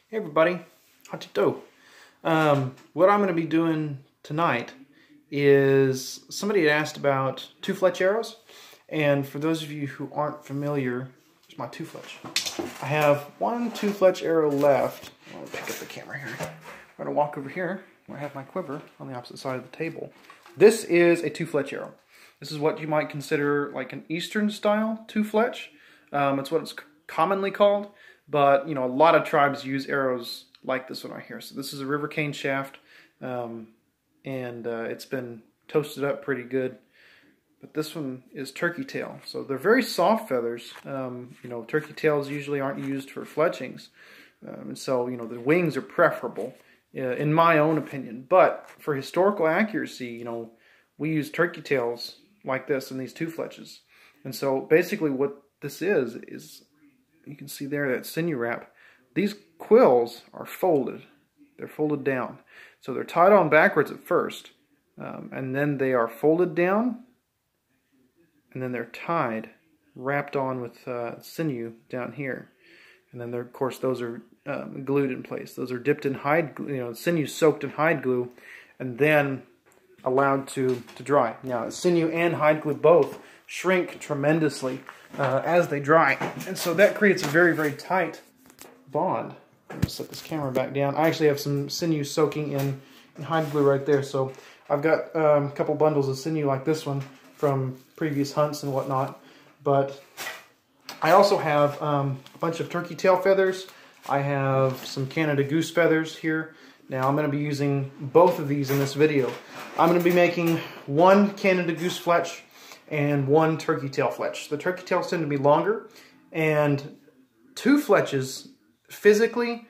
Hey everybody, how'd you do? What I'm going to be doing tonight is somebody had asked about 2-fletch arrows, and for those of you who aren't familiar, here's my 2-fletch. I have one 2-fletch arrow left. I'll pick up the camera here. I'm going to walk over here where I have my quiver on the opposite side of the table. This is a 2-fletch arrow. This is what you might consider like an Eastern style 2-fletch. It's what it's commonly called. But, you know, a lot of tribes use arrows like this one right here. So this is a rivercane shaft, and it's been toasted up pretty good. But this one is turkey tail. So they're very soft feathers. You know, turkey tails usually aren't used for fletchings. And so, you know, the wings are preferable, in my own opinion. But for historical accuracy, you know, we use turkey tails like this in these 2-fletches. And so basically what this is you can see there that sinew wrap. These quills are folded. They're folded down. So they're tied on backwards at first, and then they are folded down, and then they're tied, wrapped on with sinew down here. And then, of course, those are glued in place. Those are dipped in hide glue, you know, sinew soaked in hide glue, and then allowed to dry. Now, sinew and hide glue both shrink tremendously as they dry, and so that creates a very, very tight bond. Let me set this camera back down. I actually have some sinew soaking in hide glue right there, so I've got a couple bundles of sinew like this one from previous hunts and whatnot, but I also have a bunch of turkey tail feathers. I have some Canada goose feathers here. Now I'm going to be using both of these in this video. I'm going to be making one Canada goose fletch and one turkey tail fletch. The turkey tails tend to be longer, and 2 fletches physically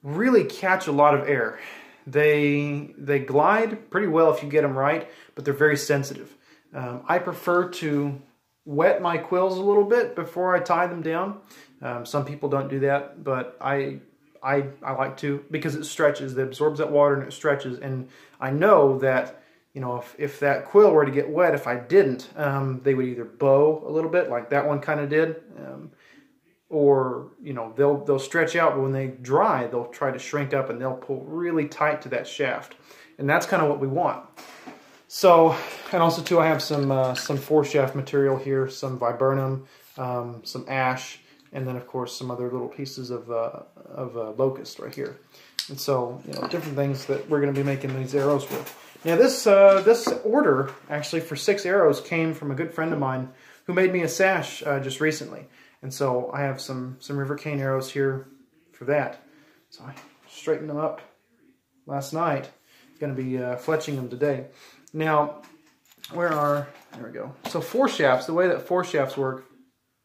really catch a lot of air. They glide pretty well if you get them right, but they're very sensitive. I prefer to wet my quills a little bit before I tie them down. Some people don't do that, but I like to, because it stretches. It absorbs that water and it stretches, and I know that, you know, if that quill were to get wet, if I didn't, they would either bow a little bit, like that one kind of did, or, you know, they'll stretch out, but when they dry, they'll try to shrink up and they'll pull really tight to that shaft. And that's kind of what we want. So, and also too, I have some foreshaft material here, some viburnum, some ash, and then of course some other little pieces of locust right here. And so, you know, different things that we're going to be making these arrows with. Now this order, actually for 6 arrows, came from a good friend of mine who made me a sash just recently. And so I have some rivercane arrows here for that. So I straightened them up last night. Going to be fletching them today. Now, there we go. So foreshafts, the way that foreshafts work,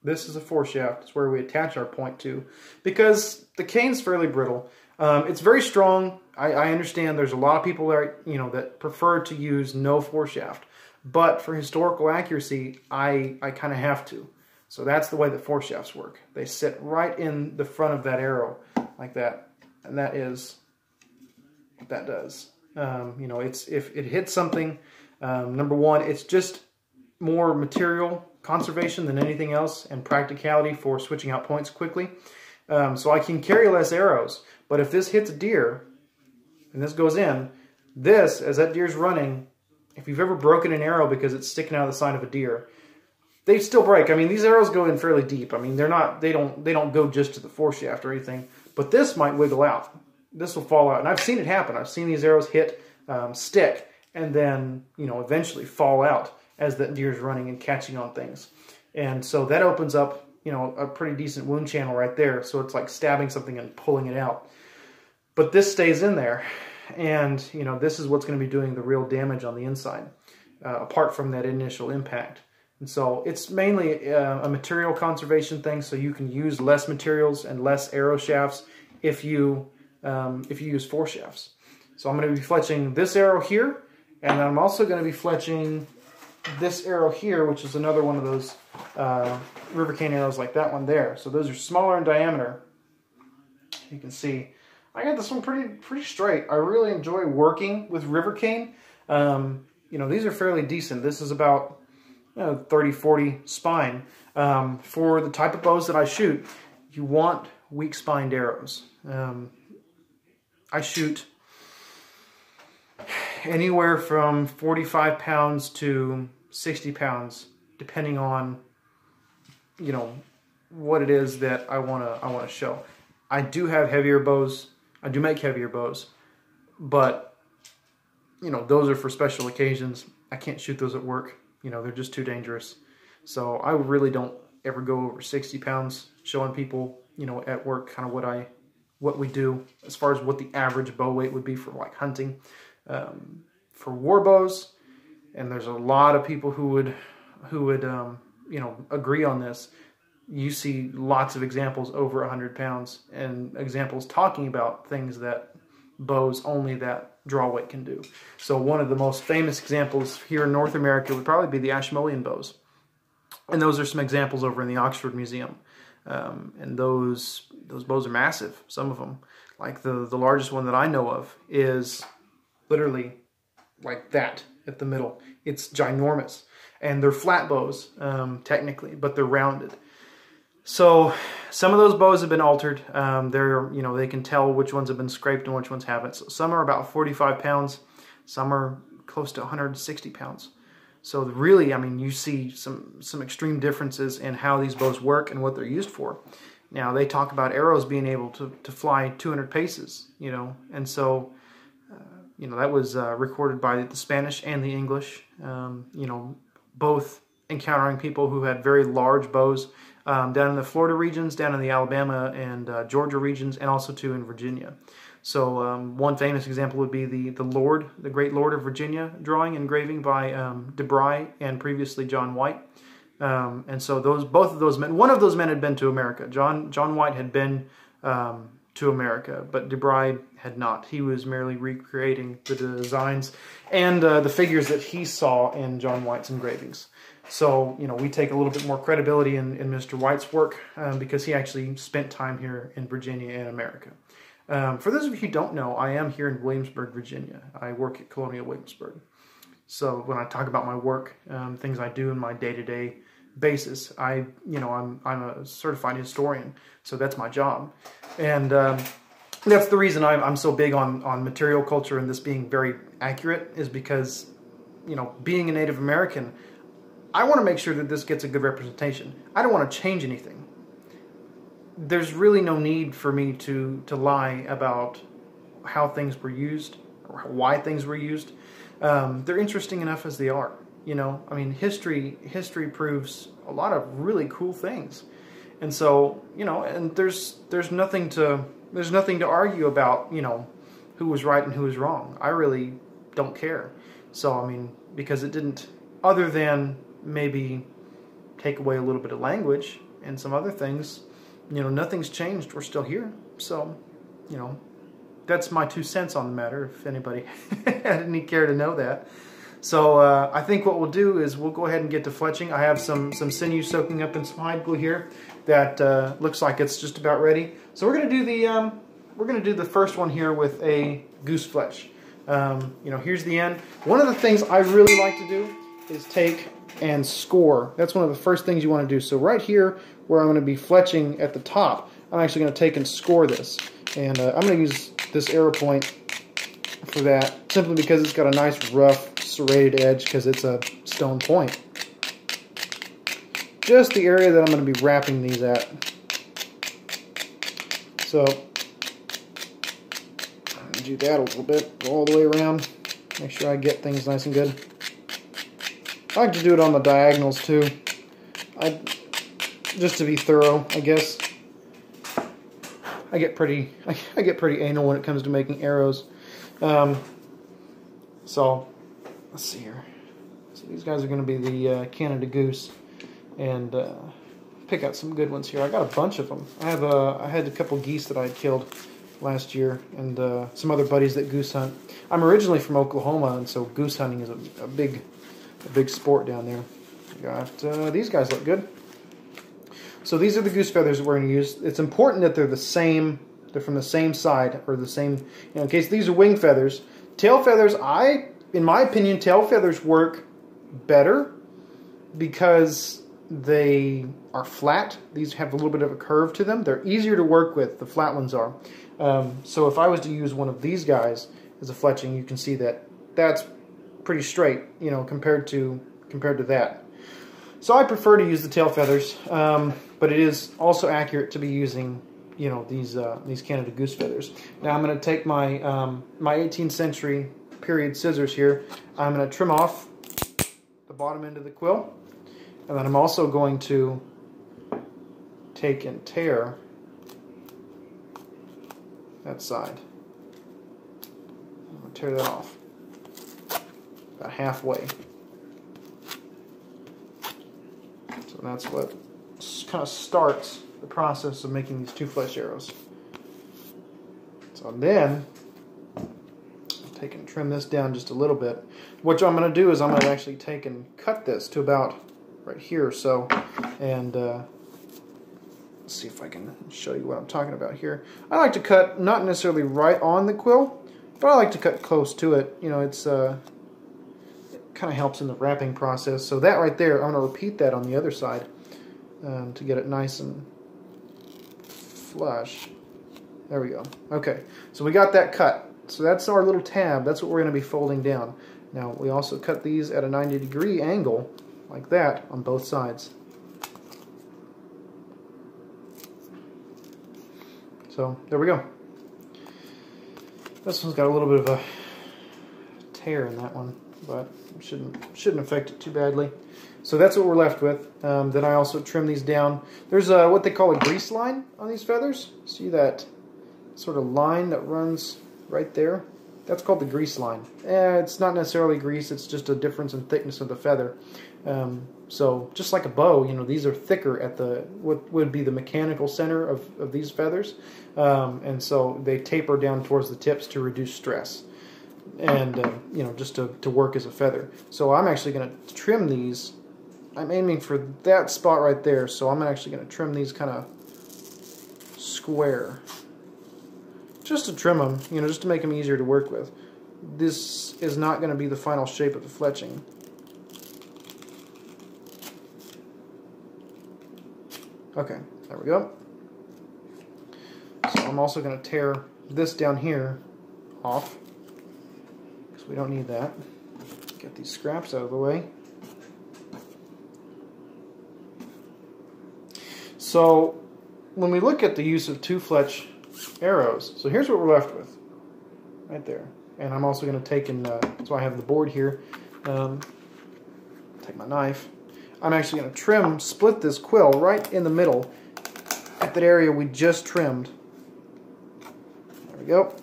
this is a foreshaft. It's where we attach our point to, because the cane's fairly brittle. It's very strong. I understand there's a lot of people that, you know, that prefer to use no foreshaft, but for historical accuracy, I kind of have to. So that's the way that foreshafts work. They sit right in the front of that arrow like that, and that is what that does. You know, if it hits something, number one, it's just more material conservation than anything else, and practicality for switching out points quickly. So I can carry less arrows, but if this hits a deer and this goes in, this, as that deer's running, if you've ever broken an arrow because it's sticking out of the side of a deer, they still break. I mean, these arrows go in fairly deep. I mean, they don't go just to the foreshaft or anything, but this might wiggle out. This will fall out, and I've seen it happen. I've seen these arrows hit, stick, and then, you know, eventually fall out as that deer's running and catching on things. And so that opens up, you know, a pretty decent wound channel right there. So it's like stabbing something and pulling it out. But this stays in there, and, you know, this is what's going to be doing the real damage on the inside, apart from that initial impact. And so it's mainly a material conservation thing, so you can use less materials and less arrow shafts if you use foreshafts. So I'm going to be fletching this arrow here, and I'm also going to be fletching this arrow here, which is another one of those rivercane arrows like that one there. So those are smaller in diameter. You can see I got this one pretty straight. I really enjoy working with rivercane. You know, these are fairly decent. This is about 30-40 spine. For the type of bows that I shoot, you want weak-spined arrows. I shoot anywhere from 45 pounds to 60 pounds, depending on, you know, what it is that I wanna show. I do have heavier bows. I do make heavier bows, but you know, those are for special occasions. I can't shoot those at work. You know, they're just too dangerous. So I really don't ever go over 60 pounds showing people, you know, at work kind of what we do as far as what the average bow weight would be for like hunting. For war bows, and there's a lot of people who would you know, agree on this. You see lots of examples over 100 pounds and examples talking about things that bows only that draw weight can do. So one of the most famous examples here in North America would probably be the Ashmolean bows. And those are some examples over in the Oxford Museum. And those bows are massive, some of them. Like the largest one that I know of is literally like that at the middle. It's ginormous. And they're flat bows, technically, but they're rounded. So some of those bows have been altered. They're, you know, they can tell which ones have been scraped and which ones haven't. So some are about 45 pounds. Some are close to 160 pounds. So really, I mean, you see some extreme differences in how these bows work and what they're used for. Now, they talk about arrows being able to fly 200 paces, you know, and so, you know, that was recorded by the Spanish and the English, you know, both encountering people who had very large bows down in the Florida regions, down in the Alabama and Georgia regions, and also too in Virginia. So one famous example would be the Great Lord of Virginia drawing, engraving by de Bry and previously John White. And so both of those men, one of those men had been to America. John White had been to America, but de Bry had not. He was merely recreating the designs and the figures that he saw in John White's engravings. So, you know, we take a little bit more credibility in Mr. White's work because he actually spent time here in Virginia and America. For those of you who don't know, I am here in Williamsburg, Virginia. I work at Colonial Williamsburg. So when I talk about my work, things I do in my day-to-day basis, I'm a certified historian, so that's my job. And that's the reason I'm so big on material culture and this being very accurate, is because, you know, being a Native American, I want to make sure that this gets a good representation. I don't want to change anything. There's really no need for me to lie about how things were used or why things were used. They're interesting enough as they are. You know, I mean, history proves a lot of really cool things, and so, you know, and there's nothing to argue about. You know, who was right and who was wrong. I really don't care. So I mean, because it didn't, other than maybe take away a little bit of language and some other things, you know, nothing's changed. We're still here. So, you know, that's my 2 cents on the matter, if anybody had any care to know that. So I think what we'll do is we'll go ahead and get to fletching. I have some sinew soaking up in some hide glue here that looks like it's just about ready. So we're gonna do the first one here with a goose fletch. You know, here's the end. One of the things I really like to do is take and score. That's one of the first things you want to do. So right here, where I'm going to be fletching at the top, I'm actually going to take and score this. And I'm going to use this arrow point for that, simply because it's got a nice rough serrated edge, because it's a stone point. Just the area that I'm going to be wrapping these at. So I'm going to do that a little bit, go all the way around, make sure I get things nice and good. I like to do it on the diagonals too, just to be thorough, I guess. I get pretty anal when it comes to making arrows. So let's see here. So these guys are going to be the Canada goose, and pick out some good ones here. I got a bunch of them. I had a couple geese that I had killed last year, and some other buddies that goose hunt. I'm originally from Oklahoma, and so goose hunting is a big sport down there. Got these guys look good. So these are the goose feathers that we're going to use. It's important that they're the same. They're from the same side, or the same. You know, in case these are wing feathers, tail feathers. In my opinion, tail feathers work better because they are flat. These have a little bit of a curve to them. They're easier to work with, the flat ones are. So if I was to use one of these guys as a fletching, you can see that that's pretty straight, you know, compared to that. So I prefer to use the tail feathers, but it is also accurate to be using, you know, these Canada goose feathers. Now I'm going to take my my 18th century period scissors here. I'm going to trim off the bottom end of the quill, and then I'm also going to take and tear that side. I'm going to tear that off about halfway. So that's what kind of starts the process of making these 2 fletch arrows. So then I'll take and trim this down just a little bit. What I'm going to do is I'm going to actually take and cut this to about right here or so, and let's see if I can show you what I'm talking about here. I like to cut not necessarily right on the quill, but I like to cut close to it. You know, it's it kind of helps in the wrapping process. So that right there, I'm going to repeat that on the other side to get it nice and flush. There we go. Okay, so we got that cut. So that's our little tab. That's what we're going to be folding down. Now we also cut these at a 90-degree angle like that on both sides. So there we go. This one's got a little bit of a tear in that one, but it shouldn't affect it too badly. So that's what we're left with. Then I also trim these down. There's what they call a grease line on these feathers. See that sort of line that runs right there? That's called the grease line. It's not necessarily grease, it's just a difference in thickness of the feather. So just like a bow, you know, these are thicker at the what would be the mechanical center of these feathers, and so they taper down towards the tips to reduce stress, and you know, just to work as a feather. So I'm actually going to trim these. I'm aiming for that spot right there, so I'm actually going to trim these kind of square, just to trim them, you know, just to make them easier to work with. This is not going to be the final shape of the fletching. Okay, there we go. So I'm also going to tear this down here off, because we don't need that. Get these scraps out of the way. So when we look at the use of 2 fletch arrows, so here's what we're left with, right there. And I'm also going to take and, so I have the board here, take my knife. I'm actually going to split this quill right in the middle at that area we just trimmed. There we go.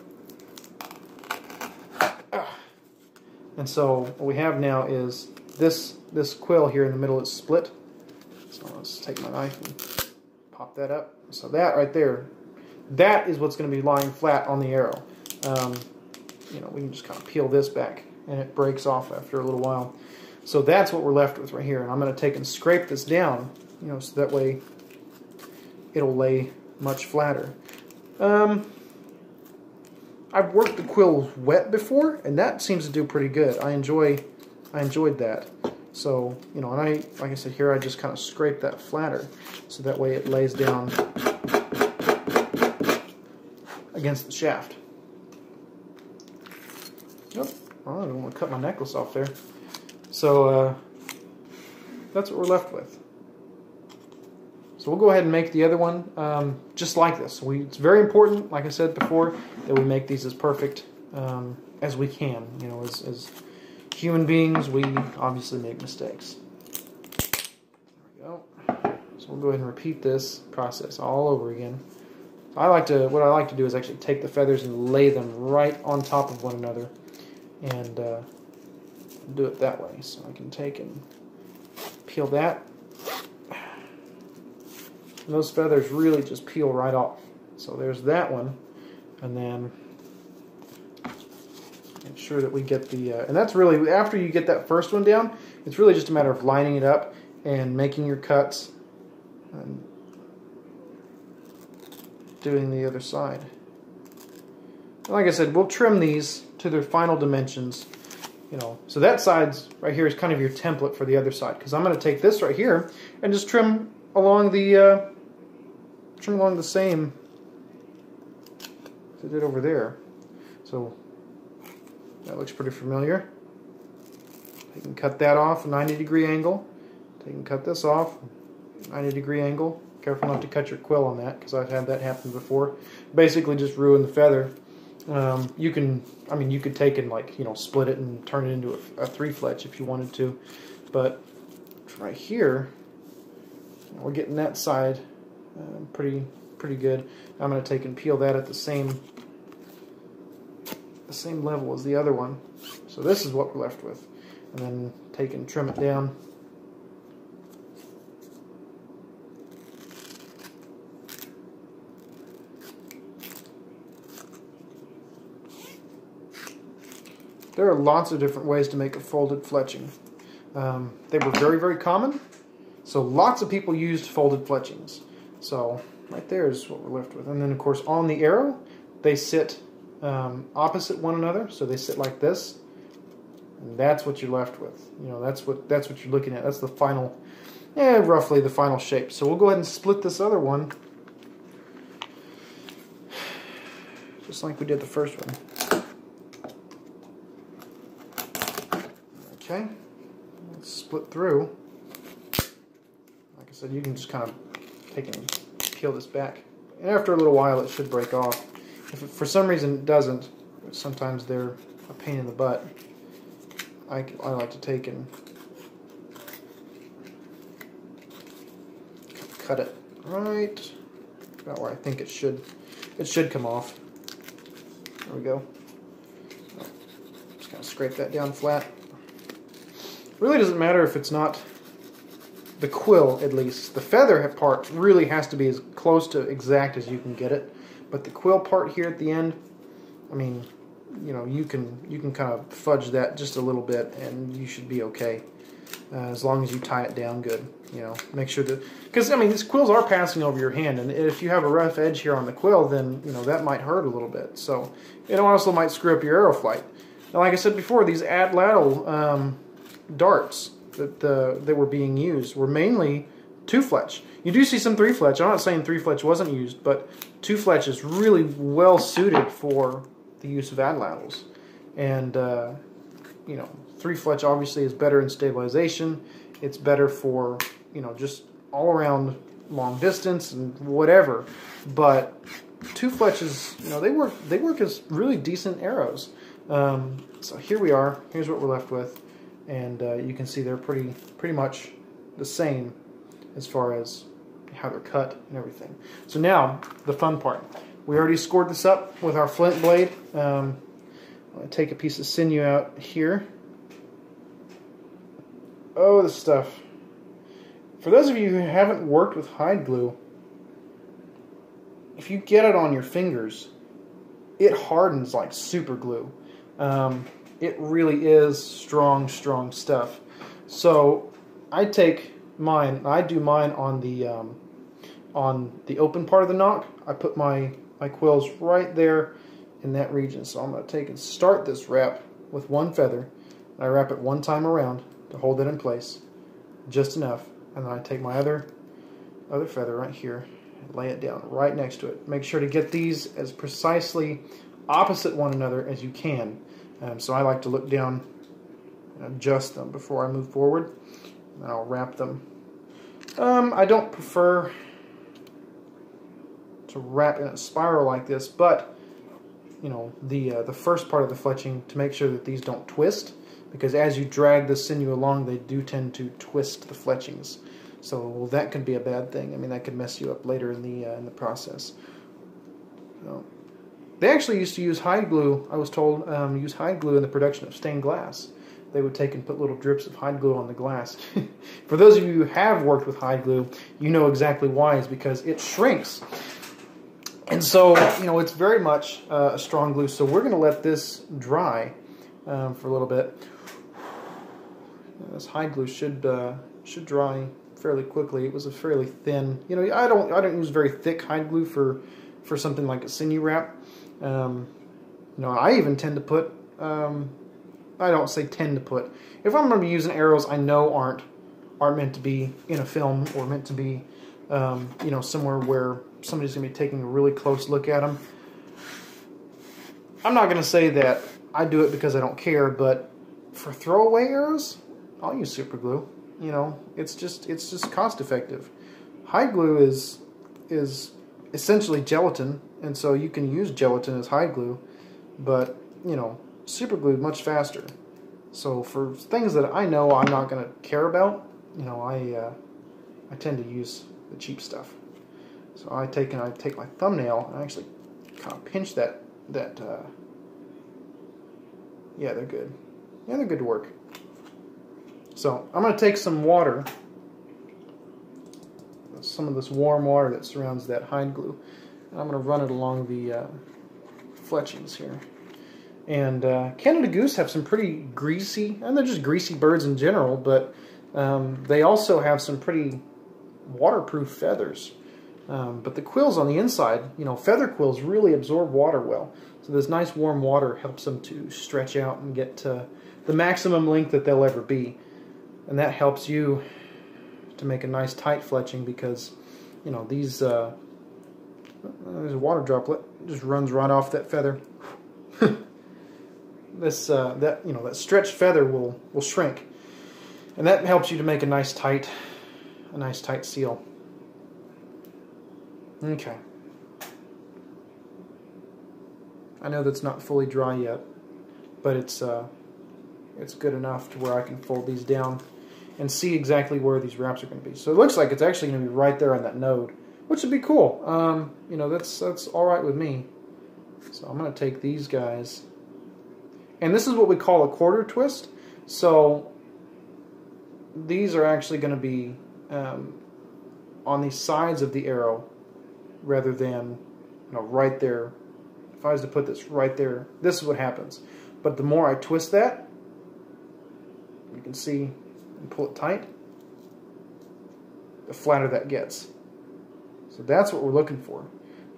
And so what we have now is this quill here in the middle is split. So let's take my knife and pop that up. So that right there, that is what's going to be lying flat on the arrow. You know, we can just kind of peel this back and it breaks off after a little while. So that's what we're left with right here. And I'm going to take and scrape this down, you know, so that way it'll lay much flatter. I've worked the quills wet before, and that seems to do pretty good. I enjoyed that. So, you know, and like I said here, I just kind of scrape that flatter, so that way it lays down against the shaft. Yep. Oh, I don't want to cut my necklace off there. So that's what we're left with. So we'll go ahead and make the other one just like this. It's very important, like I said before, that we make these as perfect as we can. You know, as human beings, we obviously make mistakes. There we go. So we'll go ahead and repeat this process all over again. What I like to do is actually take the feathers and lay them right on top of one another, and do it that way. So I can take and peel that. And those feathers really just peel right off. So there's that one, and then make sure that we get the, and that's really, after you get that first one down, it's really just a matter of lining it up and making your cuts and doing the other side. And like I said, we'll trim these to their final dimensions, you know. So that side's right here is kind of your template for the other side, because I'm going to take this right here and just trim along the same as I did over there. So that looks pretty familiar. You can cut that off, a 90-degree angle. You can cut this off, 90-degree angle. Careful not to cut your quill on that, because I've had that happen before. Basically, just ruin the feather. You could take and, like, you know, split it and turn it into a 3-fletch if you wanted to. But right here, we're getting that side pretty good. I'm going to take and peel that at the same level as the other one. So this is what we're left with. And then take and trim it down. There are lots of different ways to make a folded fletching. They were very, very common, so lots of people used folded fletchings. So right there is what we're left with. And then, of course, on the arrow, they sit opposite one another, so they sit like this, and that's what you're left with. You know, that's what you're looking at. That's the final, roughly the final shape. So we'll go ahead and split this other one, just like we did the first one. Okay, let's split through. Like I said, you can just kind of take and peel this back. And after a little while, it should break off. If for some reason it doesn't, sometimes they're a pain in the butt, I like to take and cut it right about where I think it should come off. There we go. Just kind of scrape that down flat. Really doesn't matter if it's not the quill, at least. The feather part really has to be as close to exact as you can get it. But the quill part here at the end, I mean, you know, you can kind of fudge that just a little bit, and you should be okay. As long as you tie it down good, you know, make sure that, because I mean, these quills are passing over your hand, and if you have a rough edge here on the quill, then you know that might hurt a little bit. So it also might screw up your arrow flight. Now, like I said before, these ad-lateral darts that were being used were mainly 2-fletch. You do see some 3-fletch. I'm not saying 3-fletch wasn't used, but 2-fletch is really well suited for the use of ad-laterals. And you know, 3-fletch obviously is better in stabilization. It's better for, you know, just all around long distance and whatever. But 2-fletches, you know, they work as really decent arrows. So here we are. Here's what we're left with. And you can see they're pretty much the same as far as how they're cut and everything. So now, the fun part. We already scored this up with our flint blade. I'm going to take a piece of sinew out here. Oh, this stuff. For those of you who haven't worked with hide glue, if you get it on your fingers, it hardens like super glue. It really is strong stuff. So I take mine. I do mine on the open part of the knock. I put my quills right there in that region. So I'm going to take and start this wrap with one feather. I wrap it one time around to hold it in place, just enough. And then I take my other feather right here and lay it down right next to it. Make sure to get these as precisely opposite one another as you can. So I like to look down and adjust them before I move forward. And I'll wrap them. I don't prefer to wrap in a spiral like this, but you know, the first part of the fletching, to make sure that these don't twist, because as you drag the sinew along, they do tend to twist the fletchings. So that could be a bad thing. I mean, that could mess you up later in the process. So, they actually used to use hide glue, I was told, use hide glue in the production of stained glass. They would take and put little drips of hide glue on the glass. For those of you who have worked with hide glue, you know exactly why. It's because it shrinks. And so, you know, it's very much a strong glue. So we're going to let this dry for a little bit. This hide glue should dry fairly quickly. It was a fairly thin, you know, I don't use very thick hide glue for something like a sinew wrap. You know, I even tend to put, I don't say tend to put, if I'm going to be using arrows I know aren't meant to be in a film or meant to be you know, somewhere where somebody's going to be taking a really close look at them. I'm not going to say that I do it because I don't care, but for throwaway arrows, I'll use super glue. You know, it's just cost effective. Hide glue is essentially gelatin, and so you can use gelatin as hide glue, but you know, super glue much faster. So for things that I know I'm not going to care about, you know, I tend to use the cheap stuff. So I take my thumbnail and I actually kind of pinch that. Yeah, they're good. Yeah, they're good to work. So I'm going to take some water, some of this warm water that surrounds that hide glue, and I'm going to run it along the fletchings here. And Canada goose have some pretty greasy, and they're just greasy birds in general, but they also have some pretty waterproof feathers. But the quills on the inside, you know, feather quills really absorb water well. So this nice warm water helps them to stretch out and get to the maximum length that they'll ever be. And that helps you to make a nice tight fletching because, you know, these, there's a water droplet, just runs right off that feather. That you know, that stretched feather will shrink. And that helps you to make a nice tight seal. Okay. I know that's not fully dry yet, but it's good enough to where I can fold these down and see exactly where these wraps are going to be. So it looks like it's actually going to be right there on that node, which would be cool. You know, that's all right with me. So I'm going to take these guys, and this is what we call a quarter twist. So these are actually going to be on the sides of the arrow, rather than, you know, right there. If I was to put this right there, this is what happens. But the more I twist that, you can see and pull it tight, the flatter that gets. So that's what we're looking for.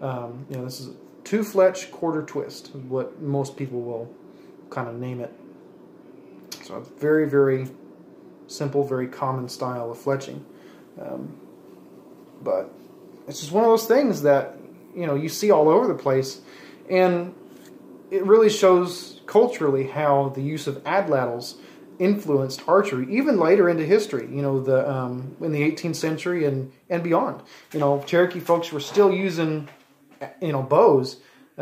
You know, this is a 2-fletch quarter twist, is what most people will kind of name it. So a very, very simple, very common style of fletching. But it's just one of those things that, you know, you see all over the place, and it really shows culturally how the use of adlatls influenced archery even later into history. You know, in the 18th century and beyond. You know, Cherokee folks were still using, you know, bows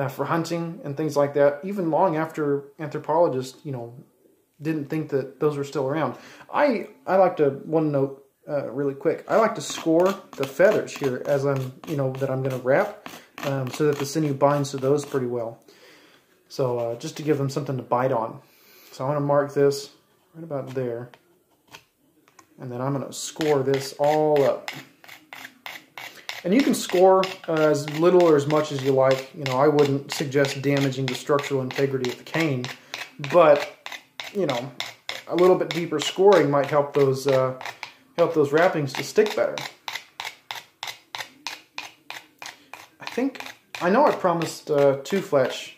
for hunting and things like that, even long after anthropologists, you know, didn't think that those were still around. I like to, one note, really quick, I like to score the feathers here as I'm, you know, that I'm going to wrap, so that the sinew binds to those pretty well. So just to give them something to bite on. So I'm going to mark this right about there, and then I'm going to score this all up. And you can score as little or as much as you like. You know, I wouldn't suggest damaging the structural integrity of the cane, but you know, a little bit deeper scoring might help those wrappings to stick better. I know I promised 2-fletch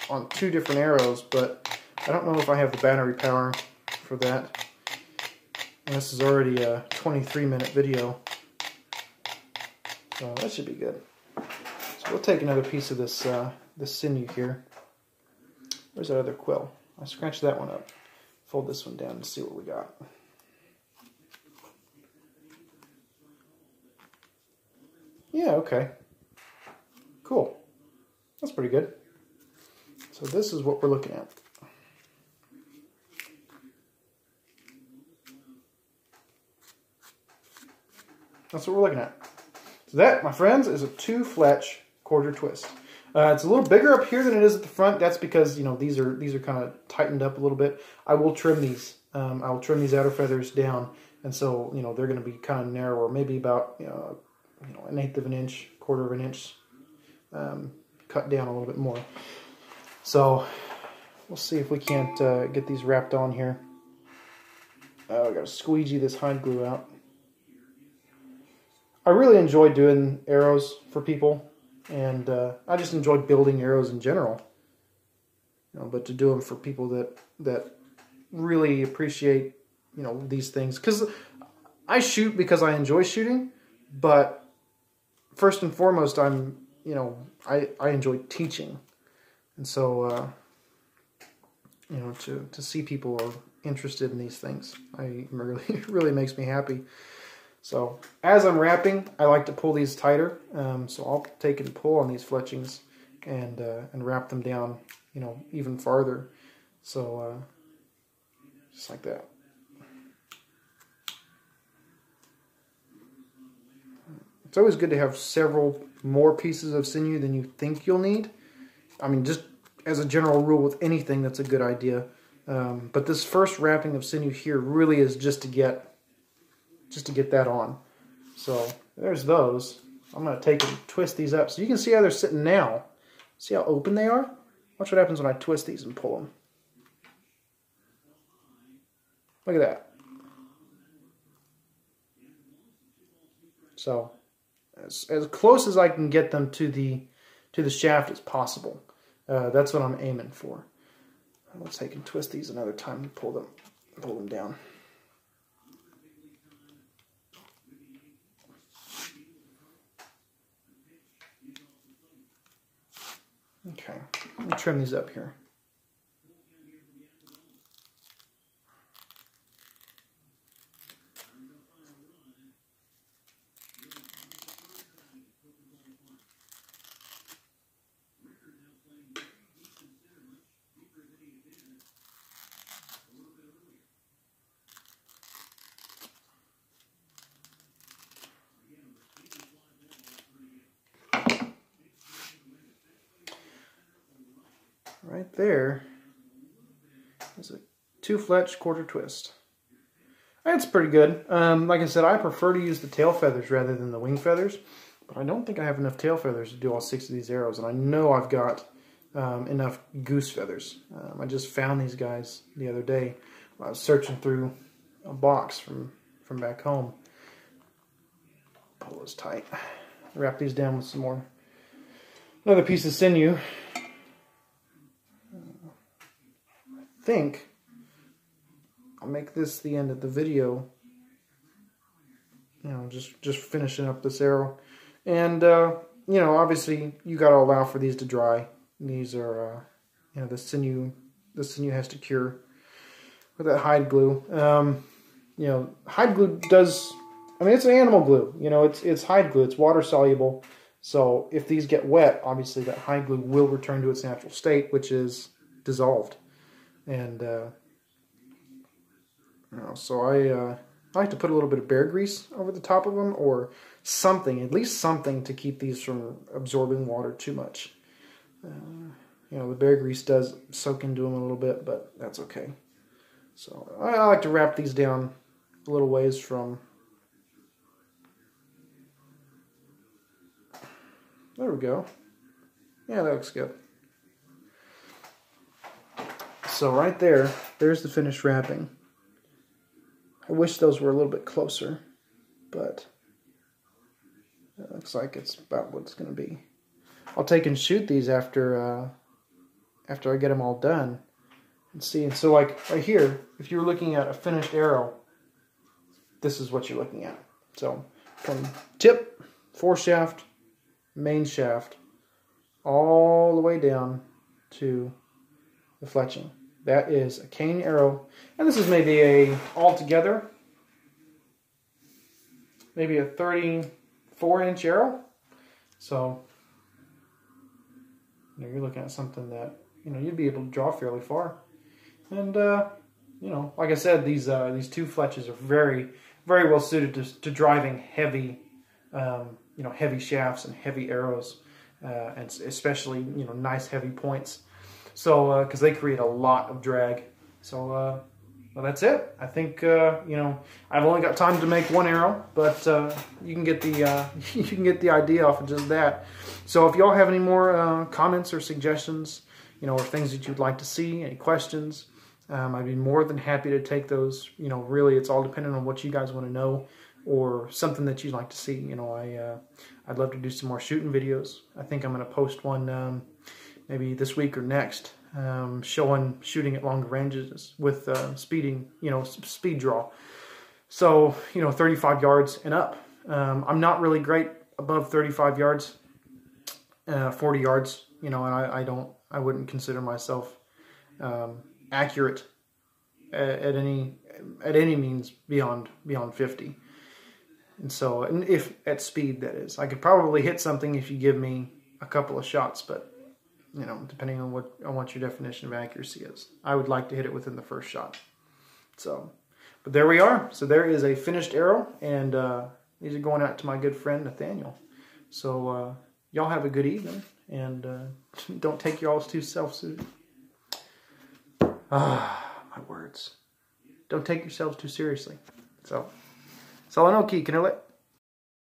on 2 different arrows, but I don't know if I have the battery power for that. And this is already a 23-minute video, so that should be good. So we'll take another piece of this this sinew here. Where's that other quill? I scratched that one up. Fold this one down and see what we got. Yeah, okay. Cool. That's pretty good. So this is what we're looking at. That's what we're looking at. So that, my friends, is a 2-fletch quarter twist. It's a little bigger up here than it is at the front. That's because, you know, these are kind of tightened up a little bit. I will trim these. I will trim these outer feathers down, and so, you know, they're going to be kind of narrower, maybe about, you know, 1/8 of an inch, 1/4 of an inch, cut down a little bit more. So we'll see if we can't get these wrapped on here. Oh, I got to squeegee this hide glue out. I really enjoy doing arrows for people, and I just enjoy building arrows in general. You know, but to do them for people that really appreciate, you know, these things, because I shoot because I enjoy shooting, But first and foremost, I enjoy teaching. And so, to see people are interested in these things, really makes me happy. So as I'm wrapping, I like to pull these tighter. So I'll take and pull on these fletchings and wrap them down, even farther. So just like that. It's always good to have several more pieces of sinew than you think you'll need. I mean, just as a general rule with anything, that's a good idea. But this first wrapping of sinew here really is just to get that on. So there's those. I'm going to take and twist these up so you can see how they're sitting now. See how open they are? Watch what happens when I twist these and pull them. Look at that. So as close as I can get them to the shaft as possible. That's what I'm aiming for. Let's take and twist these another time and pull them down. Okay, let me trim these up here. Right there is a 2 fletch quarter twist. That's pretty good. Like I said, I prefer to use the tail feathers rather than the wing feathers, but I don't think I have enough tail feathers to do all 6 of these arrows, and I know I've got enough goose feathers. I just found these guys the other day when I was searching through a box from back home. Pull those tight. Wrap these down with some more. Another piece of sinew. I think I'll make this the end of the video. Just finishing up this arrow. And, obviously you got to allow for these to dry. These are, the sinew has to cure with that hide glue. Hide glue does, it's an animal glue. It's hide glue. It's water soluble. So if these get wet, obviously that hide glue will return to its natural state, which is dissolved. And, so I like to put a little bit of bear grease over the top of them, or something, at least something to keep these from absorbing water too much. The bear grease does soak into them a little bit, but that's okay. So I like to wrap these down a little ways from... There we go. Yeah, that looks good. So right there's the finished wrapping. I wish those were a little bit closer, but it looks like it's about what it's going to be. I'll take and shoot these after I get them all done and see. And so like right here, if you're looking at a finished arrow, this is what you're looking at. So from tip, foreshaft, main shaft, all the way down to the fletching. That is a cane arrow, and this is maybe altogether, maybe a 34-inch arrow. So you're looking at something that you'd be able to draw fairly far. And like I said, these 2 fletches are very, very well suited to driving heavy, heavy shafts and heavy arrows, and especially nice heavy points. So, because they create a lot of drag. So, well, that's it. I think I've only got time to make 1 arrow, but you can get the you can get the idea off of just that. So, if y'all have any more comments or suggestions, or things that you'd like to see, any questions, I'd be more than happy to take those. Really, it's all dependent on what you guys want to know, or something that you'd like to see. I'd love to do some more shooting videos. I think I'm going to post one. Maybe this week or next, shooting at longer ranges with speed draw. So, 35 yards and up. I'm not really great above 35 yards, 40 yards, you know, and I wouldn't consider myself accurate at any means beyond 50. And so, and if at speed, that is, I could probably hit something if you give me a couple of shots, but you know, depending on what your definition of accuracy is, I would like to hit it within the first shot. So, but there we are. So there is a finished arrow, and these are going out to my good friend Nathaniel. So y'all have a good evening, and don't take y'all's too self-serious. My words. Don't take yourselves too seriously. So, I know, Key, can I let